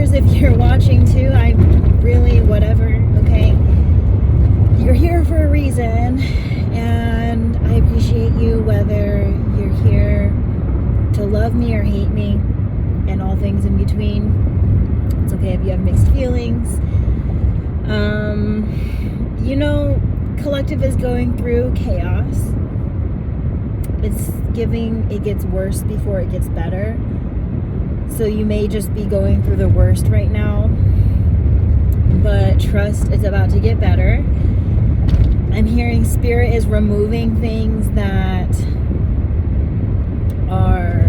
viewers, if you're watching too, I really, whatever, okay? You're here for a reason, and I appreciate you whether you're here to love me or hate me, and all things in between. It's okay if you have mixed feelings. Collective is going through chaos. It gets worse before it gets better. So you may just be going through the worst right now, but trust it's about to get better. I'm hearing Spirit is removing things that are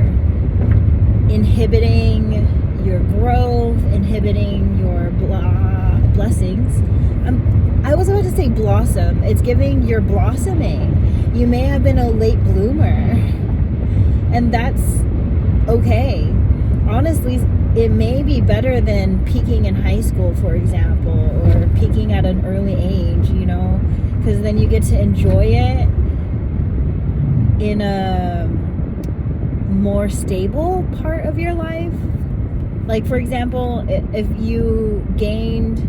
inhibiting your growth, inhibiting your blessings. I was about to say blossom. It's giving you're blossoming. You may have been a late bloomer, and that's okay. Honestly, it may be better than peaking in high school, for example, or peaking at an early age, because then you get to enjoy it in a more stable part of your life. Like, for example, if you gained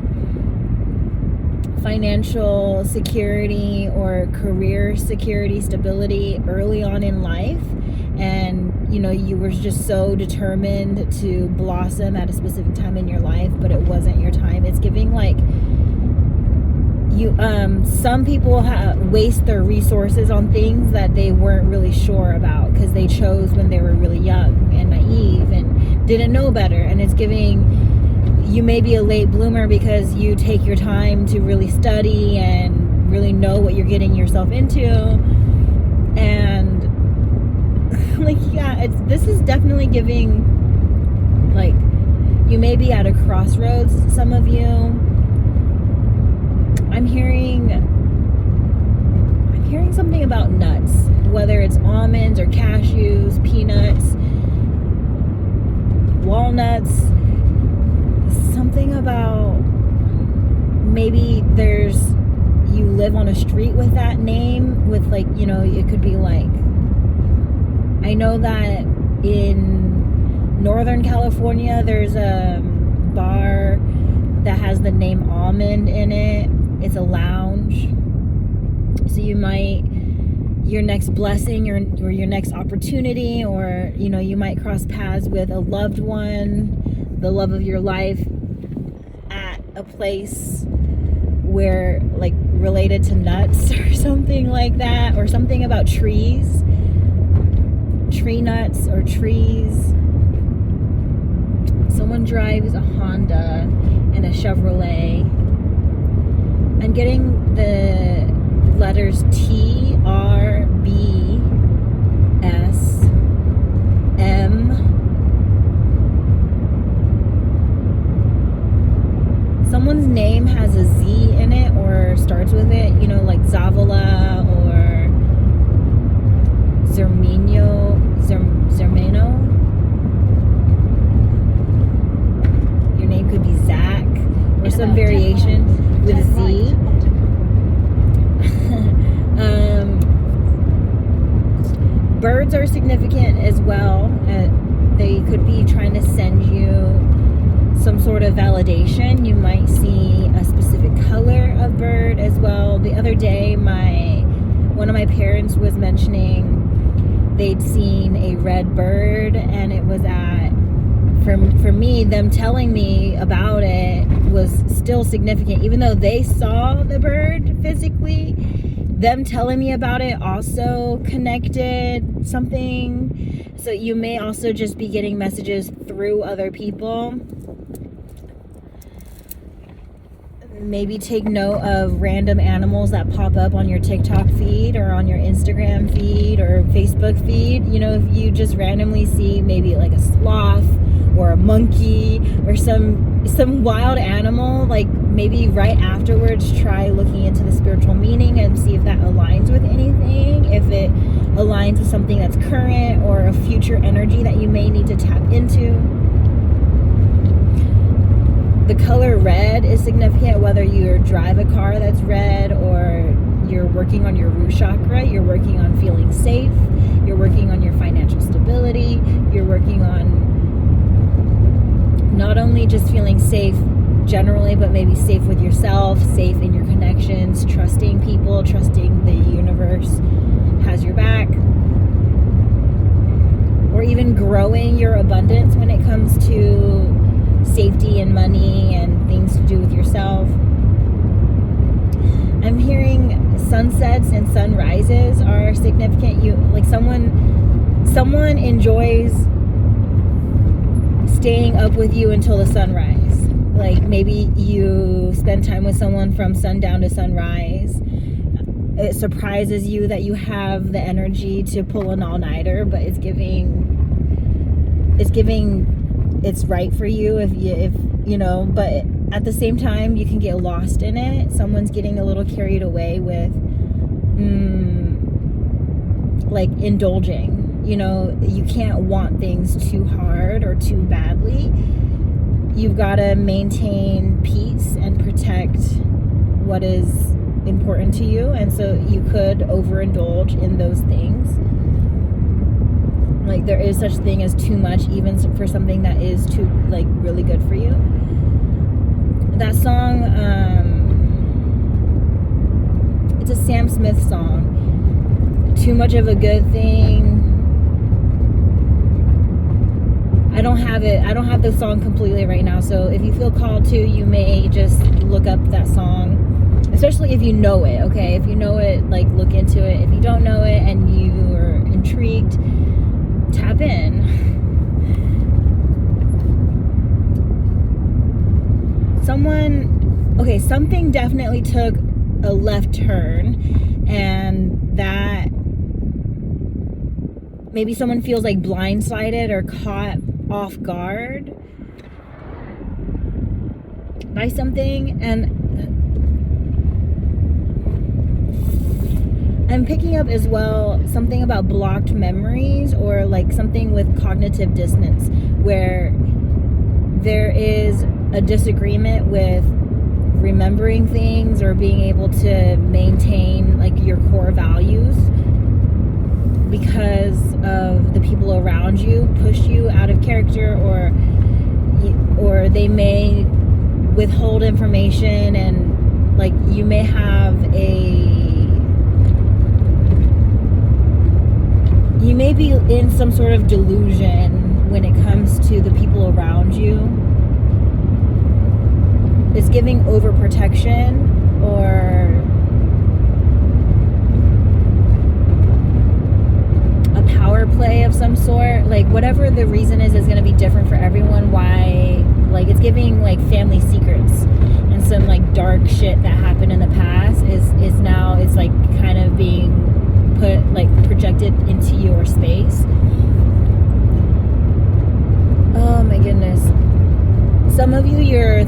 financial security or career security, stability early on in life, and you were just so determined to blossom at a specific time in your life, but it wasn't your time. It's giving like you some people waste their resources on things that they weren't really sure about because they chose when they were really young and naive and didn't know better. And it's giving you may be a late bloomer because you take your time to really study and really know what you're getting yourself into. And this is definitely giving, like, you may be at a crossroads, some of you. I'm hearing something about nuts, whether it's almonds or cashews, peanuts, walnuts, something about maybe you live on a street with that name, with it could be like, I know that in Northern California there's a bar that has the name Almond in it. It's a lounge. So your next blessing or your next opportunity, or you might cross paths with a loved one, the love of your life, at a place where, like, related to nuts or something like that, or something about trees, tree nuts or trees. Someone drives a Honda and a Chevrolet. I'm getting the letters T, R, B, S, M. Someone's name has a Z in it or starts with it, like Zavala or Zermino. Your name could be Zach or some variation with a Z. Birds are significant as well. They could be trying to send you some sort of validation. You might see a specific color of bird as well. The other day, one of my parents was mentioning they'd seen a red bird, and it was for me, them telling me about it was still significant. Even though they saw the bird physically, them telling me about it also connected something. So you may also just be getting messages through other people. Maybe take note of random animals that pop up on your TikTok feed or on your Instagram feed or Facebook feed. If you just randomly see maybe like a sloth or a monkey or some wild animal, like, maybe right afterwards try looking into the spiritual meaning and see if that aligns with anything, if it aligns with something that's current or a future energy that you may need to tap into. The color red is significant, whether you drive a car that's red or you're working on your root chakra, you're working on feeling safe, you're working on your financial stability, you're working on not only only just feeling safe generally, but maybe safe with yourself, safe in your connections, trusting people, trusting the universe has your back, or even growing your abundance when it comes to safety and money and things to do with yourself. I'm hearing sunsets and sunrises are significant. Someone enjoys staying up with you until the sunrise. Like maybe you spend time with someone from sundown to sunrise. It surprises you that you have the energy to pull an all-nighter, but it's right for you if you know, but at the same time you can get lost in it. Someone's getting a little carried away with like indulging. You know, you can't want things too hard or too badly. You've got to maintain peace and protect what is important to you, and so you could overindulge in those things. Like there is such thing as too much, even for something that is too like really good for you. That song, it's a Sam Smith song. Too much of a good thing. I don't have the song completely right now, so if you feel called to, you may just look up that song, especially if you know it. Okay, if you know it, like look into it. If you don't know it and you are intrigued, tap in. Something definitely took a left turn, and that maybe someone feels like blindsided or caught off guard by something. And I'm picking up as well something about blocked memories, or like something with cognitive dissonance, where there is a disagreement with remembering things or being able to maintain like your core values, because of the people around you push you out of character, or they may withhold information, and like you may be in some sort of delusion when it comes to the people around you. It's giving overprotection, or a power play of some sort. Like whatever the reason is going to be different for everyone. Why, like it's giving like family secrets and some like dark shit that happened in the past is now, it's like kind of being put, like projected into your space. Oh my goodness. Some of you, your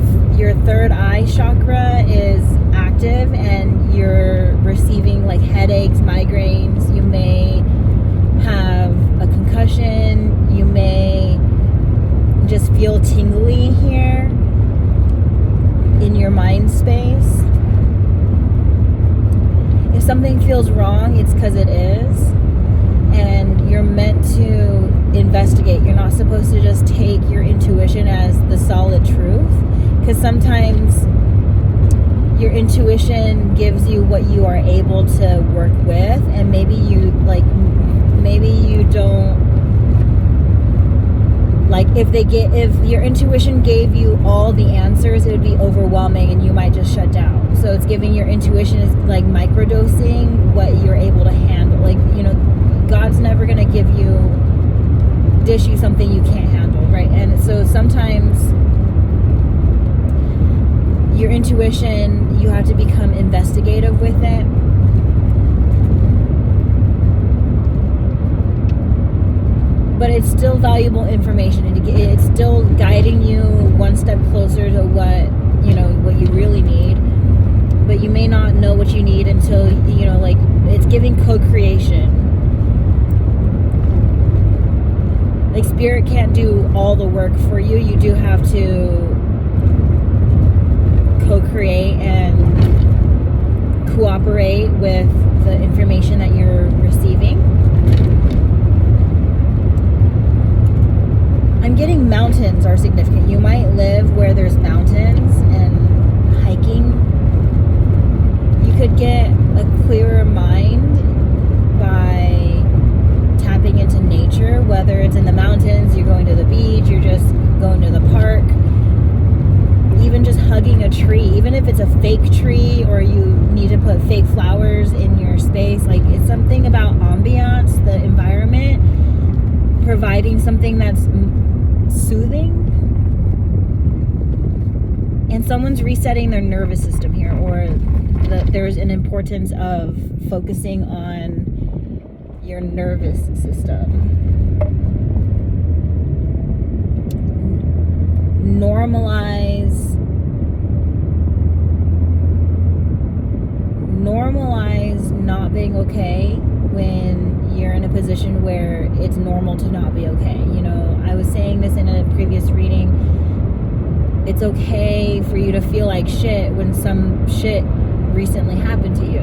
third eye chakra is active and you're receiving like headaches, migraines. You may have a concussion. You may just feel tingly here in your mind space. If something feels wrong, it's because it is. And you're meant to investigate. You're not supposed to just take your intuition as the solid truth, because sometimes your intuition gives you what you are able to work with, and maybe you don't like, if your intuition gave you all the answers, it would be overwhelming and you might just shut down. So it's giving your intuition is like microdosing what you're able to handle. Like, you know, God's never going to dish you something you can't handle, right? And so sometimes your intuition, you have to become investigative with it. But it's still valuable information, and it's still guiding you one step closer to what you really need. But you may not know what you need until, like, it's giving co-creation. Like, spirit can't do all the work for you. You do have to co-create and cooperate with the information that you're receiving. I'm getting mountains are significant. You might live going to the park, even just hugging a tree, even if it's a fake tree or you need to put fake flowers in your space. Like, it's something about ambiance, the environment, providing something that's soothing. And someone's resetting their nervous system here, or there's an importance of focusing on your nervous system. Normalize not being okay when you're in a position where it's normal to not be okay. You know, I was saying this in a previous reading. It's okay for you to feel like shit when some shit recently happened to you.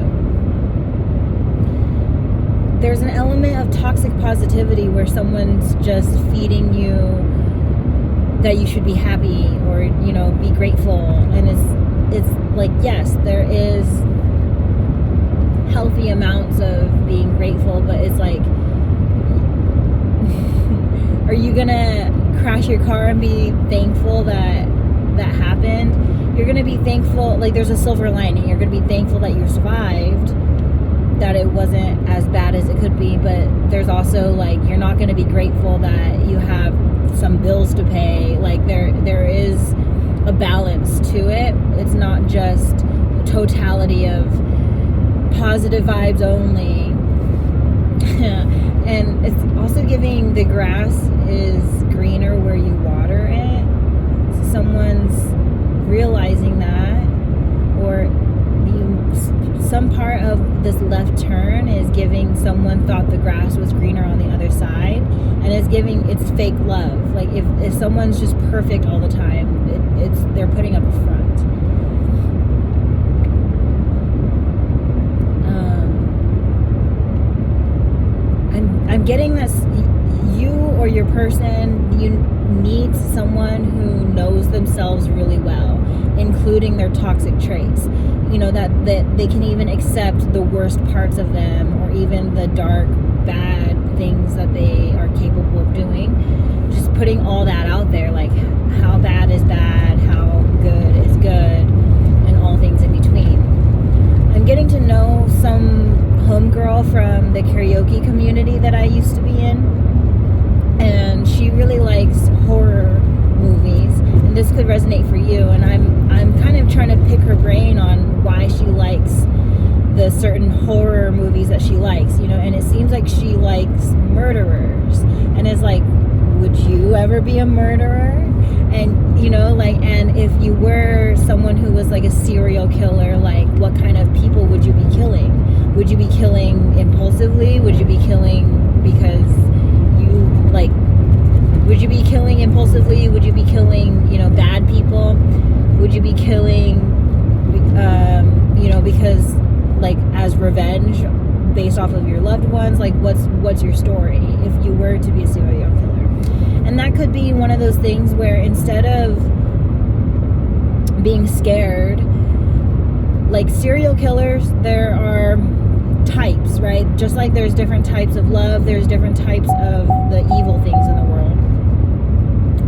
There's an element of toxic positivity where someone's just feeding you that you should be happy or, you know, be grateful. And it's like, yes, there is healthy amounts of being grateful, but it's like, are you gonna crash your car and be thankful that happened? You're gonna be thankful, like, there's a silver lining. You're gonna be thankful that you survived, that it wasn't as bad as it could be, but there's also, like, you're not gonna be grateful that you have some bills to pay. Like, there is a balance to it. It's not just a totality of positive vibes only. And it's also giving the grass is greener where you water it. So someone's realizing that, or some part of this left turn is giving someone thought the grass was greener on the other side, and it's fake love. Like, if someone's just perfect all the time, they're putting up a front. I'm getting this, you or your person, you need someone who knows themselves really well, including their toxic traits. You know, that they can even accept the worst parts of them, or even the dark, bad things that they are capable of doing. Just putting all that out there, like how bad is bad, how good is good, and all things in between. I'm getting to know some homegirl from the karaoke community that I used to be in, and she really likes horror movies, and this could resonate for you. And I'm kind of trying to pick her brain on why she likes the certain horror movies that she likes, you know. And it seems like she likes murderers, and it's like, would you ever be a murderer? And, you know, like, and if you were someone who was like a serial killer, like, what kind of people would you be killing? Would you be killing impulsively? Would you be killing because you, like, would you be killing impulsively? Would you be killing, you know, bad people? Would you be killing, you know, because, like, as revenge based off of your loved ones? Like, what's your story if you were to be a serial killer? And that could be one of those things where instead of being scared, like serial killers, there are types, right? Just like there's different types of love, there's different types of the evil things in the world.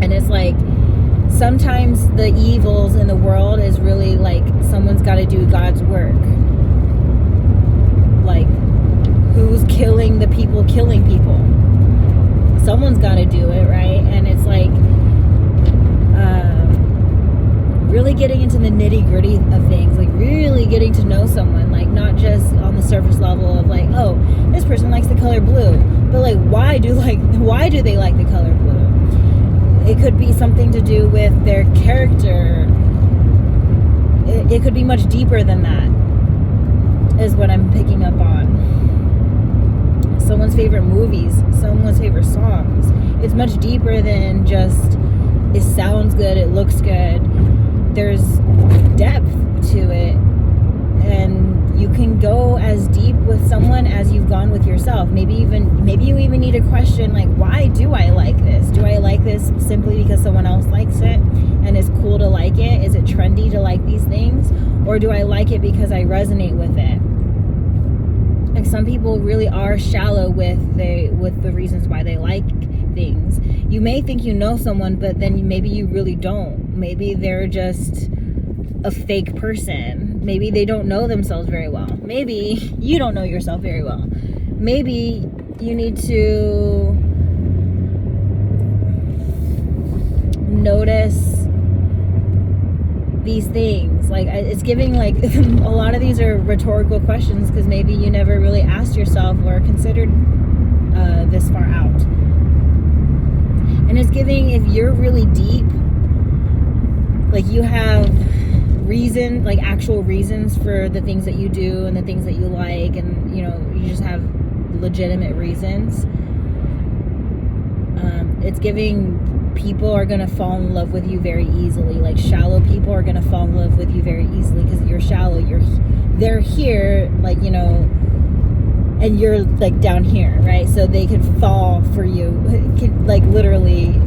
And it's like, sometimes the evils in the world is really like someone's got to do God's work. Like, who's killing the people killing people? Someone's got to do it, right? And it's like really getting into the nitty gritty of things, like really getting to know someone, like not just on the surface level of like, oh, this person likes the color blue, but like, why do they like the color blue? It could be something to do with their character. It could be much deeper than that, is what I'm picking up on. Someone's favorite movies, someone's favorite songs. It's much deeper than just, it sounds good, it looks good. There's depth to it, and you can go as deep with someone as you've gone with yourself. Maybe you even need to question, like, why do I like this? Do I like this simply because someone else likes it and it's cool to like it? Is it trendy to like these things? Or do I like it because I resonate with it? Like, some people really are shallow with the reasons why they like things. You may think you know someone, but then maybe you really don't. Maybe they're just a fake person. Maybe they don't know themselves very well. Maybe you don't know yourself very well. Maybe you need to notice these things. Like, it's giving, like, a lot of these are rhetorical questions because maybe you never really asked yourself or considered this far out. And it's giving, if you're really deep, like, you have reason, like actual reasons for the things that you do and the things that you like, and you just have legitimate reasons. It's giving people are going to fall in love with you very easily. Like, shallow people are going to fall in love with you very easily because you're shallow. They're here, like, and you're like down here, right? So they can fall for you, like, literally.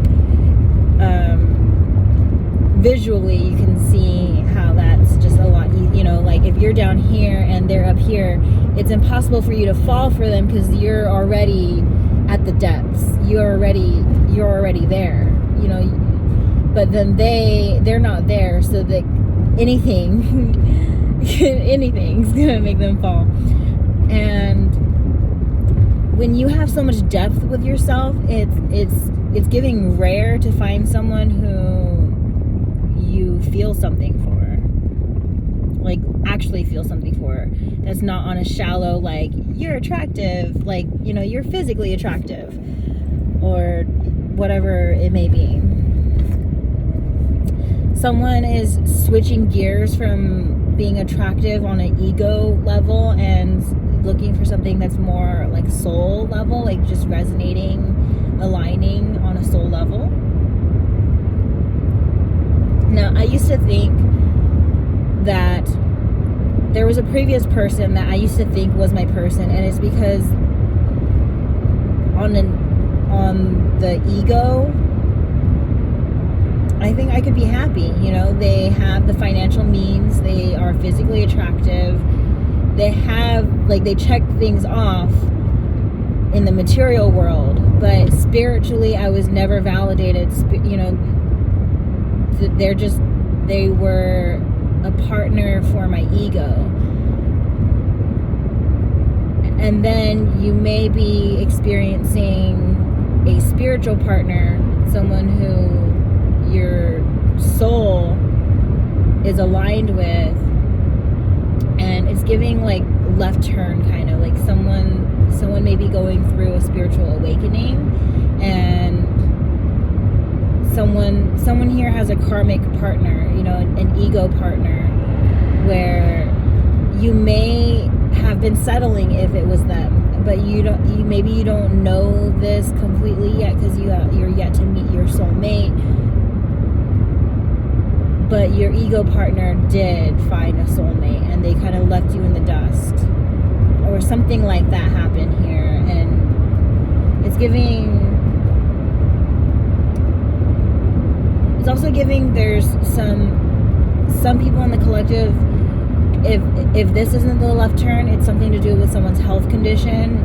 Visually, you can see how that's just a lot easier. Like, if you're down here and they're up here, it's impossible for you to fall for them because you're already at the depths. You're already there, but then they're not there, so that anything's gonna make them fall. And when you have so much depth with yourself, it's giving rare to find someone who you feel something for, like actually feel something for, that's not on a shallow, like, you're attractive, like, you're physically attractive, or whatever it may be. Someone is switching gears from being attractive on an ego level and looking for something that's more like soul level, like just resonating, aligning on a soul level. Now, I used to think that there was a previous person that I used to think was my person, and it's because on the ego, I think I could be happy. They have the financial means, they are physically attractive, they have, like, they check things off in the material world, but spiritually I was never validated. They were a partner for my ego. And then you may be experiencing a spiritual partner, someone who your soul is aligned with, and it's giving, like, left turn, kind of like someone may be going through a spiritual awakening, and someone here has a karmic partner, an ego partner, where you may have been settling if it was them, but maybe you don't know this completely yet because you're yet to meet your soulmate. But your ego partner did find a soulmate, and they kind of left you in the dust, or something like that happened here. And it's also giving there's some people in the collective, if this isn't the left turn, it's something to do with someone's health condition.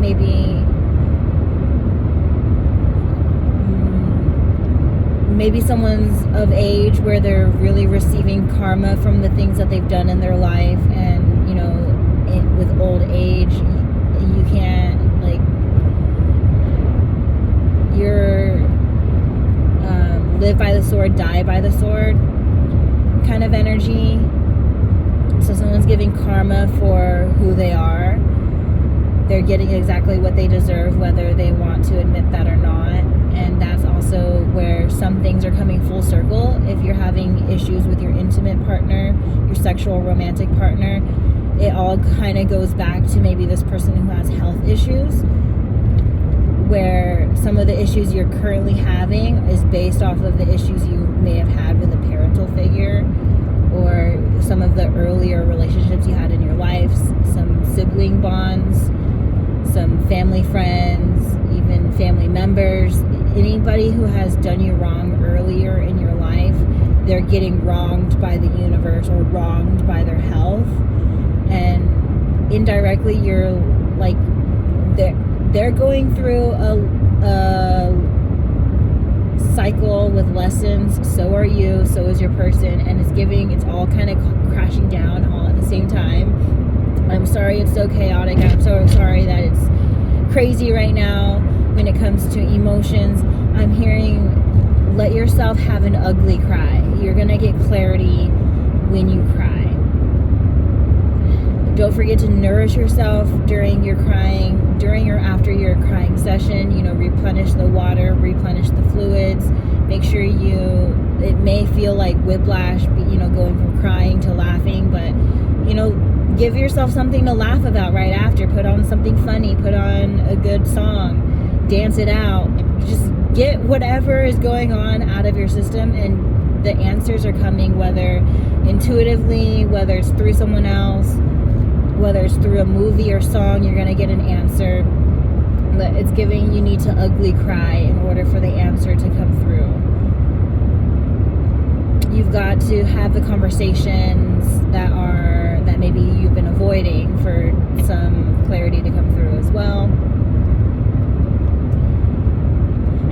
Maybe someone's of age where they're really receiving karma from the things that they've done in their life, and with old age, you can't, like, you're live by the sword, die by the sword kind of energy. So someone's giving karma for who they are. They're getting exactly what they deserve, whether they want to admit that or not. And that's also where some things are coming full circle. If you're having issues with your intimate partner, your sexual romantic partner, it all kind of goes back to maybe this person who has health issues, where some of the issues you're currently having is based off of the issues you may have had with a parental figure, or some of the earlier relationships you had in your life, some sibling bonds, some family friends, even family members. Anybody who has done you wrong earlier in your life, they're getting wronged by the universe or wronged by their health, and indirectly you're like, they're going through cycle with lessons. So are you, so is your person, and it's all kind of crashing down all at the same time. I'm sorry it's so chaotic. I'm so sorry that it's crazy right now when it comes to emotions. I'm hearing, let yourself have an ugly cry. You're gonna get clarity when you cry. Don't forget to nourish yourself during your crying, during or after your crying session. Replenish the water, replenish the fluids. Make sure it may feel like whiplash, going from crying to laughing, but give yourself something to laugh about right after. Put on something funny, put on a good song, dance it out. Just get whatever is going on out of your system, and the answers are coming, whether intuitively, whether it's through someone else, whether it's through a movie or song. You're going to get an answer. But it's giving, you need to ugly cry in order for the answer to come through. You've got to have the conversations that maybe you've been avoiding for some clarity to come through as well.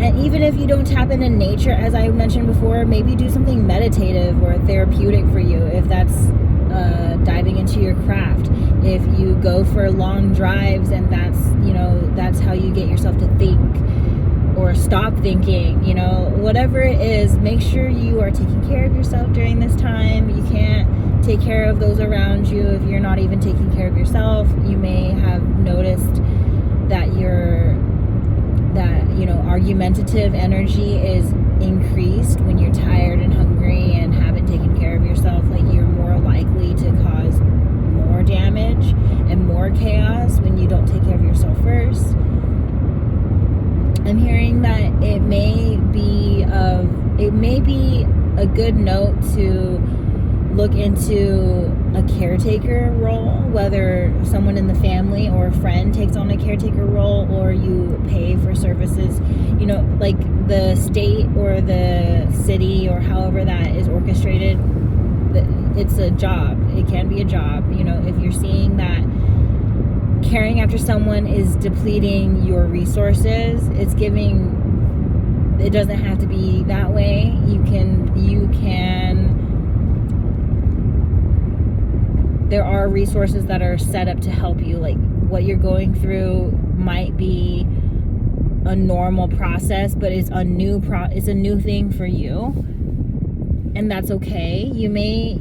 And even if you don't tap into nature, as I mentioned before, maybe do something meditative or therapeutic for you, if that's diving into your craft. If you go for long drives and that's how you get yourself to think or stop thinking, whatever it is, make sure you are taking care of yourself during this time. You can't take care of those around you if you're not even taking care of yourself. You may have noticed that argumentative energy is increased when you're tired and hungry and haven't taken care of yourself. Like, you're more likely to cause more damage and more chaos when you don't take care of yourself first. I'm hearing that it may be a good note to look into a caretaker role, whether someone in the family or a friend takes on a caretaker role, or you pay for services, like the state or the city or however that is orchestrated. It's a job. It can be a job. If you're seeing that caring after someone is depleting your resources, it doesn't have to be that way. There are resources that are set up to help you. Like, what you're going through might be a normal process, but it's a new thing for you, and that's okay. You may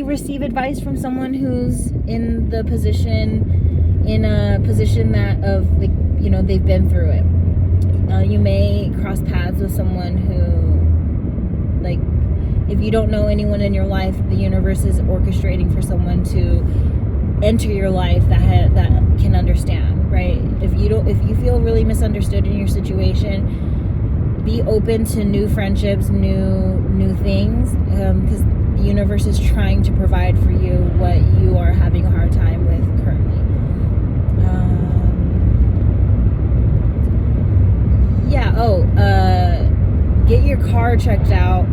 receive advice from someone who's in a position that they've been through it. You may cross paths with someone who, if you don't know anyone in your life, the universe is orchestrating for someone to enter your life that can understand, right? If you feel really misunderstood in your situation, be open to new friendships, new things, because the universe is trying to provide for you what you are having a hard time with currently. Get your car checked out.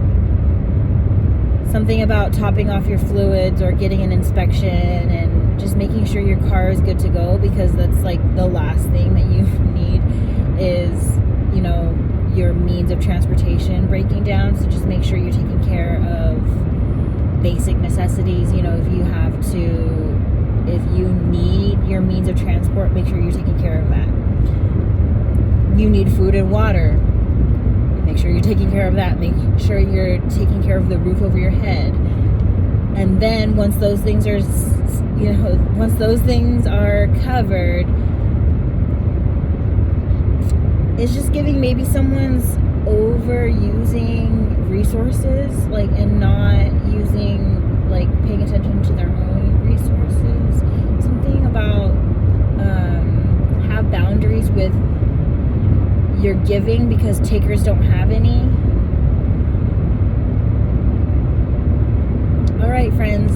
Something about topping off your fluids or getting an inspection and just making sure your car is good to go, because that's like the last thing that you need is, your means of transportation breaking down. So just make sure you're taking care of basic necessities. If you need your means of transport, make sure you're taking care of that. You need food and water. Make sure you're taking care of that. Make sure you're taking care of the roof over your head. And then once those things are covered, it's just giving maybe someone's overusing resources, and not paying attention to their own resources. Something about have boundaries with your giving, because takers don't have any. All right, friends.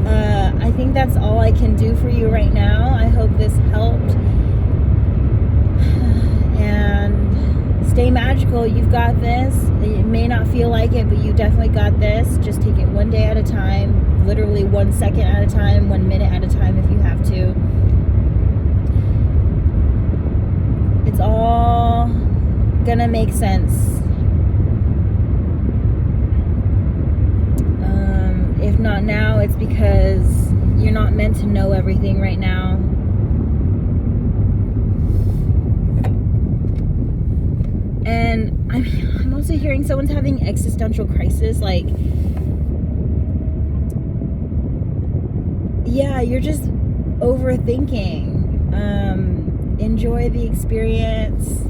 I think that's all I can do for you right now. I hope this helped. And stay magical. You've got this. It may not feel like it, but you definitely got this. Just take it one day at a time. Literally 1 second at a time, 1 minute at a time if you have to. It's all gonna make sense. If not now, it's because you're not meant to know everything right now. And I'm also hearing someone's having existential crisis. Like, yeah, you're just overthinking. Enjoy the experience.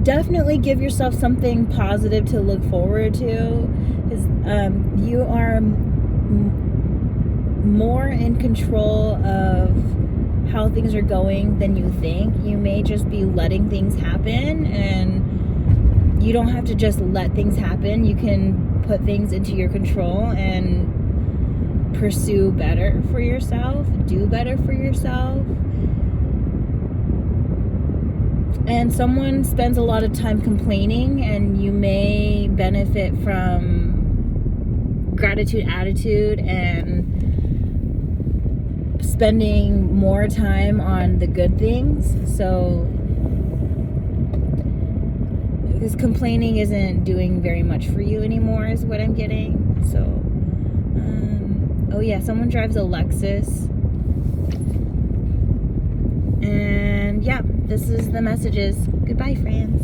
Definitely give yourself something positive to look forward to, because you are more in control of how things are going than you think. You may just be letting things happen, and you don't have to just let things happen. You can put things into your control and pursue better for yourself, do better for yourself. And someone spends a lot of time complaining, and you may benefit from gratitude attitude and spending more time on the good things. So, because complaining isn't doing very much for you anymore is what I'm getting. So, oh yeah, someone drives a Lexus. And yeah, this is the messages. Goodbye, friends.